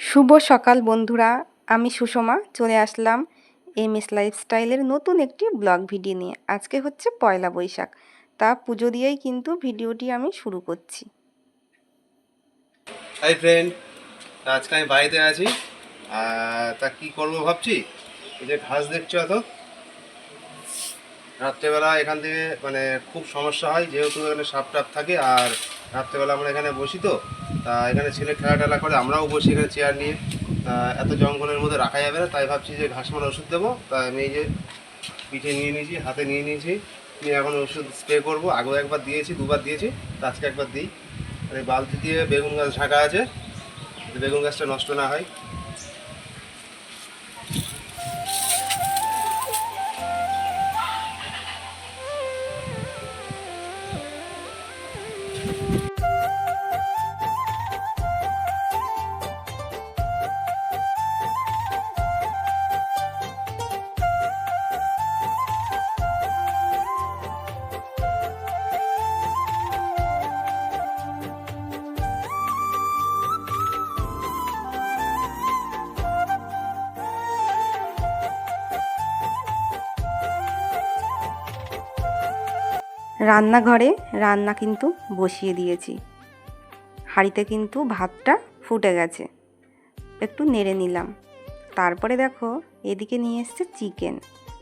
শুভ সকাল বন্ধুরা, আমি সুষমা চলে আসলাম এমএস লাইফস্টাইলের নতুন একটি ব্লগ ভিডিও নিয়ে। আজকে হচ্ছে পয়লা বৈশাখ, তা পুজো দিয়েই কিন্তু ভিডিওটি আমি শুরু করছি। হাই ফ্রেন্ড, আজকে আমি বাড়িতে আছি। তা কি করবো ভাবছি, এই যে ঘাস দেখছো এত, রাত্রেবেলা এখান থেকে খুব সমস্যা হয়, যেহেতু এখানে সাপ টাপ থাকে। আর রাত্রেবেলা আমরা এখানে বসি, তো তা এখানে ছেলে খেলা টেলা করে, আমরাও বসি এখানে চেয়ার নিয়ে। এত জঙ্গলের মধ্যে রাখা যাবে না, তাই ভাবছি যে ঘাস মারা ওষুধ দেবো। তাই আমি এই যে পিঠে নিয়ে নিয়েছি, হাতে নিয়ে নিয়েছি, নিয়ে এখন ওষুধ স্প্রে করবো। আগেও একবার দিয়েছি, দুবার দিয়েছি, তা আজকে একবার দিই। আর এই বালতি দিয়ে বেগুন গাছ ঢাকা আছে, বেগুন গাছটা নষ্ট না হয়। রান্নাঘরে রান্না কিন্তু বসিয়ে দিয়েছি। হাঁড়িতে কিন্তু ভাতটা ফুটে গেছে, একটু নেড়ে নিলাম। তারপরে দেখো এদিকে নিয়ে এসছে চিকেন।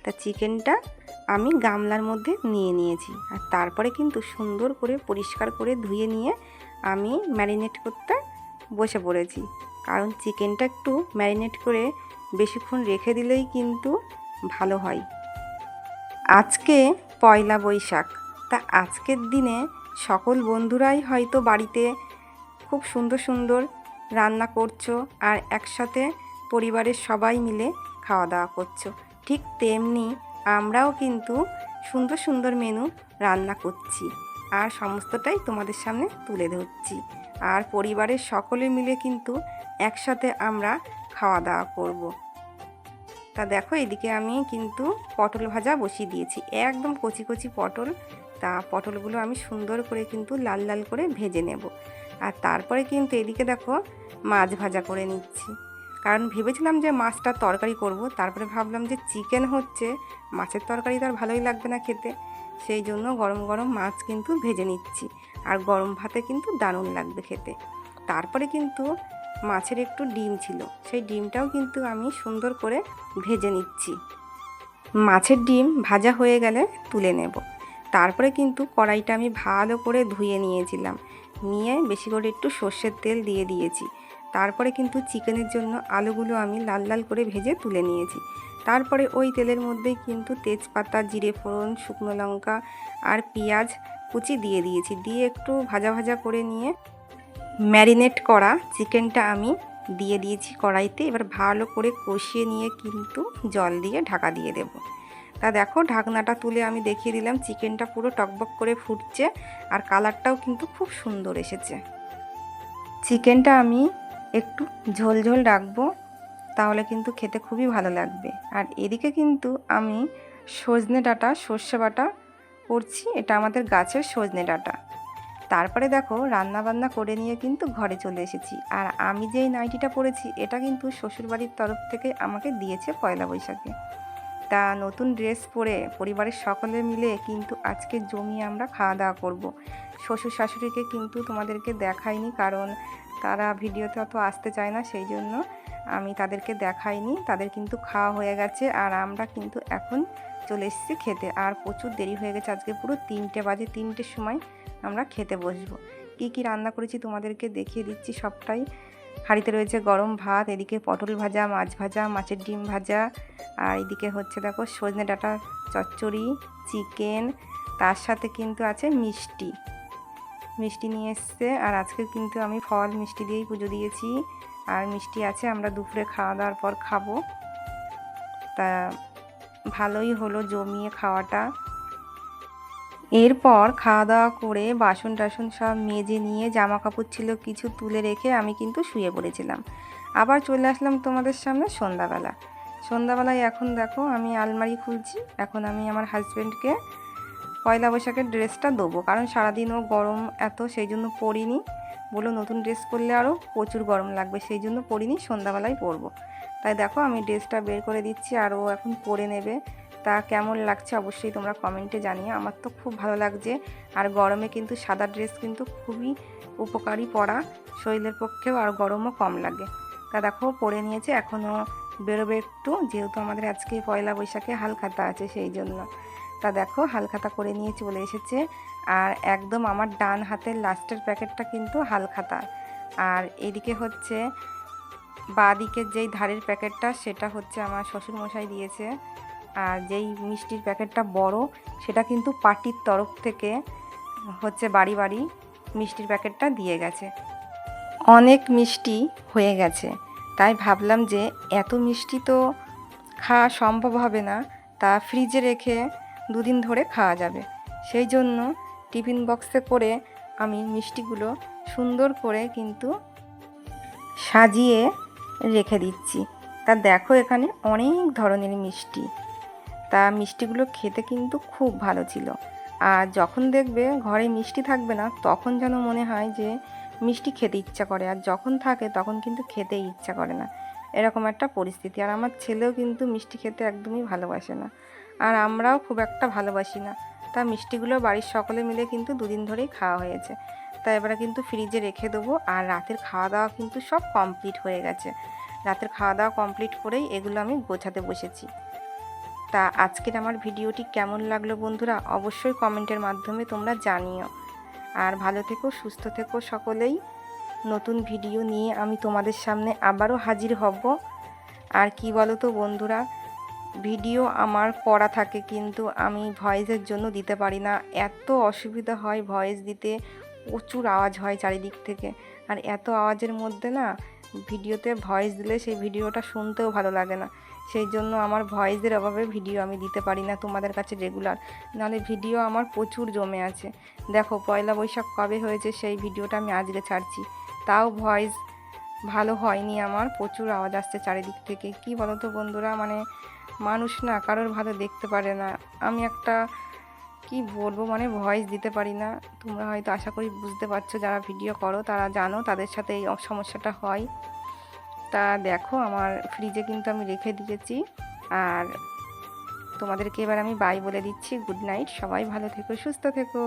তা চিকেনটা আমি গামলার মধ্যে নিয়ে নিয়েছি, আর তারপরে কিন্তু সুন্দর করে পরিষ্কার করে ধুয়ে নিয়ে আমি ম্যারিনেট করতে বসে পড়েছি। কারণ চিকেনটা একটু ম্যারিনেট করে বেশিক্ষণ রেখে দিলেই কিন্তু ভালো হয়। আজকে পয়লা বৈশাখ, তা আজকের দিনে সকল বন্ধুরাই হয়তো বাড়িতে খুব সুন্দর সুন্দর রান্না করছো, আর একসাথে পরিবারের সবাই মিলে খাওয়া দাওয়া করছো। ঠিক তেমনি আমরাও কিন্তু সুন্দর সুন্দর মেনু রান্না করছি, আর সমস্তটাই তোমাদের সামনে তুলে ধরছি। আর পরিবারের সকলে মিলে কিন্তু একসাথে আমরা খাওয়া দাওয়া করব। তা দেখো এদিকে আমি কিন্তু পটল ভাজা বসিয়ে দিয়েছি, একদম কচি কচি পটল। তা পটলগুলো আমি সুন্দর করে কিন্তু লাল লাল করে ভেজে নেব। আর তারপরে কিন্তু এদিকে দেখো মাছ ভাজা করে নিচ্ছি, কারণ ভেবেছিলাম যে মাছটার তরকারি করব, তারপরে ভাবলাম যে চিকেন হচ্ছে, মাছের তরকারি তো আর ভালোই লাগবে না খেতে। সেই জন্য গরম গরম মাছ কিন্তু ভেজে নিচ্ছি, আর গরম ভাতে কিন্তু দারুণ লাগবে খেতে। তারপরে কিন্তু মাছের একটু ডিম ছিল, সেই ডিমটাও কিন্তু আমি সুন্দর করে ভেজে নিচ্ছি। মাছের ডিম ভাজা হয়ে গেলে তুলে নেব। তারপরে কিন্তু কড়াইটা আমি ভালো করে ধুয়ে নিয়েছিলাম, নিয়ে বেশি করে একটু সর্ষের তেল দিয়ে দিয়েছি। তারপরে কিন্তু চিকেনের জন্য আলুগুলো আমি লাল লাল করে ভেজে তুলে নিয়েছি। তারপরে ওই তেলের মধ্যেই কিন্তু তেজপাতা, জিরে ফোড়ন, শুকনো লঙ্কা আর পেঁয়াজ কুচি দিয়ে দিয়েছি। দিয়ে একটু ভাজা ভাজা করে নিয়ে ম্যারিনেট করা চিকেনটা আমি দিয়ে দিয়েছি কড়াইতে। এবার ভালো করে কষিয়ে নিয়ে কিন্তু জল দিয়ে ঢাকা দিয়ে দেব। তা দেখো ঢাকনাটা তুলে আমি দেখিয়ে দিলাম, চিকেনটা পুরো টকবক করে ফুটছে, আর কালারটাও কিন্তু খুব সুন্দর এসেছে। চিকেনটা আমি একটু ঝোল ঝোল রাখবো, তাহলে কিন্তু খেতে খুবই ভালো লাগবে। আর এদিকে কিন্তু আমি সজনে ডাঁটা সর্ষে বাটা করছি, এটা আমাদের গাছের সজনে ডাঁটা। তারপরে দেখো রান্না বান্না করে নিয়ে কিন্তু ঘরে চলে এসেছি। আর আমি যেই নাইটিটা পরেছি এটা কিন্তু শ্বশুরবাড়ির তরফ থেকে আমাকে দিয়েছে পয়লা বৈশাখে। তা নতুন ড্রেস পরে পরিবারের সকলে মিলে কিন্তু আজকে জমিয়ে আমরা খাওয়া দাওয়া করব। শ্বশুর শাশুড়িকে কিন্তু তোমাদেরকে দেখাইনি, কারণ তারা ভিডিওতে অত আসতে চায় না, সেই জন্য আমি তাদেরকে দেখাইনি। তাদের কিন্তু খাওয়া হয়ে গেছে, আর আমরা কিন্তু এখন চলে এসেছি খেতে। আর প্রচুর দেরি হয়ে গেছে, আজকে পুরো 3টে বাজে, 3টের সময় আমরা খেতে বসবো। কি কি রান্না করেছি তোমাদেরকে দেখিয়ে দিচ্ছি সবটাই। হাঁড়িতে রয়েছে গরম ভাত, এদিকে পটল ভাজা, মাছ ভাজা, মাছের ডিম ভাজা, আর এদিকে হচ্ছে দেখো সজনে ডাঁটা চচ্চড়ি, চিকেন, তার সাথে কিন্তু আছে মিষ্টি। মিষ্টি নিয়ে এসছে, আর আজকে কিন্তু আমি ফল মিষ্টি দিয়েই পুজো দিয়েছি। আর মিষ্টি আছে, আমরা দুপুরে খাওয়া দাওয়ার পর খাবো। তা ভালোই হলো জমিয়ে খাওয়াটা। এরপর খাওয়া দাওয়া করে বাসন টাসন সব মেজে নিয়ে জামা কাপড় ছিল কিছু তুলে রেখে আমি কিন্তু শুয়ে পড়েছিলাম। আবার চলে আসলাম তোমাদের সামনে সন্ধ্যাবেলায়। এখন দেখো আমি আলমারি খুলছি, এখন আমি আমার হাজব্যান্ডকে পয়লা বৈশাখের ড্রেসটা দেবো, কারণ সারাদিনও গরম এত, সেই জন্য পরিনি। বললো নতুন ড্রেস পরলে আরও প্রচুর গরম লাগবে, সেই জন্য পরিনি, সন্ধ্যাবেলায় পরবো। তাই দেখো আমি ড্রেসটা বের করে দিচ্ছি আর ও এখন পরে নেবে। তা কেমন লাগছে অবশ্যই তোমরা কমেন্টে জানিও। আমার তো খুব ভালো লাগছে। আর গরমে কিন্তু সাদা ড্রেস কিন্তু খুবই উপকারী পরা, শরীরের পক্ষেও আর গরমও কম লাগে। তা দেখো পরে নিয়েছে, এখনও বেরোবে একটু, যেহেতু আমাদের আজকে পয়লা বৈশাখে হালখাতা আছে সেই জন্য। তা দেখো হালখাতা করে নিয়ে চলে এসেছে। আর একদম আমার ডান হাতের লাস্টের প্যাকেটটা কিন্তু হালখাতা, আর এদিকে হচ্ছে বাঁ দিকের যেই ধারের প্যাকেটটা সেটা হচ্ছে আমার শ্বশুরমশাই দিয়েছে। আর যেই মিষ্টির প্যাকেটটা বড় সেটা কিন্তু পার্টির তরফ থেকে হচ্ছে বাড়ি বাড়ি মিষ্টির প্যাকেটটা দিয়ে গেছে। অনেক মিষ্টি হয়ে গেছে, তাই ভাবলাম যে এত মিষ্টি তো খাওয়া সম্ভব হবে না, তা ফ্রিজে রেখে দুদিন ধরে খাওয়া যাবে। সেই জন্য টিফিন বক্সে করে আমি মিষ্টিগুলো সুন্দর করে কিন্তু সাজিয়ে রেখে দিচ্ছি। তা দেখো এখানে অনেক ধরনের মিষ্টি, তা মিষ্টিগুলো খেতে কিন্তু খুব ভালো ছিল। আর যখন দেখবে ঘরে মিষ্টি থাকবে না তখন যেন মনে হয় যে মিষ্টি খেতে ইচ্ছা করে, আর যখন থাকে তখন কিন্তু খেতেই ইচ্ছা করে না, এরকম একটা পরিস্থিতি। আর আমার ছেলেও কিন্তু মিষ্টি খেতে একদমই ভালোবাসে না, আর আমরাও খুব একটা ভালোবাসি না। তা মিষ্টিগুলো বাড়ির সকলে মিলে কিন্তু দুদিন ধরেই খাওয়া হয়েছে। তা এবারে কিন্তু ফ্রিজে রেখে দেবো। আর রাতের খাওয়া দাওয়া কিন্তু সব কমপ্লিট হয়ে গেছে। রাতের খাওয়া দাওয়া কমপ্লিট করেই এগুলো আমি গোছাতে বসেছি। তা আজকের আমার ভিডিওটি কেমন লাগলো বন্ধুরা অবশ্যই কমেন্টের মাধ্যমে তোমরা জানিও। আর ভালো থেকো, সুস্থ থেকো সকলেই। নতুন ভিডিও নিয়ে আমি তোমাদের সামনে আবারও হাজির হব। আর কি বলো তো বন্ধুরা, ভিডিও আমার করা থাকে কিন্তু আমি ভয়েসের জন্য দিতে পারি না, এত অসুবিধা হয় ভয়েস দিতে, প্রচুর আওয়াজ হয় চারিদিক থেকে। আর এত আওয়াজের মধ্যে না ভিডিওতে ভয়েস দিলে সেই ভিডিওটা শুনতেও ভালো লাগে না, সেই জন্য আমার ভয়েসের অভাবে ভিডিও আমি দিতে পারি না তোমাদের কাছে রেগুলার, নাহলে ভিডিও আমার প্রচুর জমে আছে। দেখো পয়লা বৈশাখ কবে হয়েছে সেই ভিডিওটা আমি আজকে ছাড়ছি, তাও ভয়েস ভালো হয়নি, আমার প্রচুর আওয়াজ আসছে চারিদিক থেকে। কি বলো তো বন্ধুরা, মানে মানুষ না কারোর ভালো দেখতে পারে না, আমি একটা কি বলবো, মানে ভয়েস দিতে পারি না। তোমরা হয়তো আশা করি বুঝতে পারছো, যারা ভিডিও করো তারা জানো, তাদের সাথে এই সমস্যাটা হয়। তা দেখো আমার ফ্রিজে কিন্তু আমি রেখে দিয়েছি। আর তোমাদেরকে এবার আমি বাই বলে দিচ্ছি, গুড নাইট, সবাই ভালো থেকো, সুস্থ থেকো।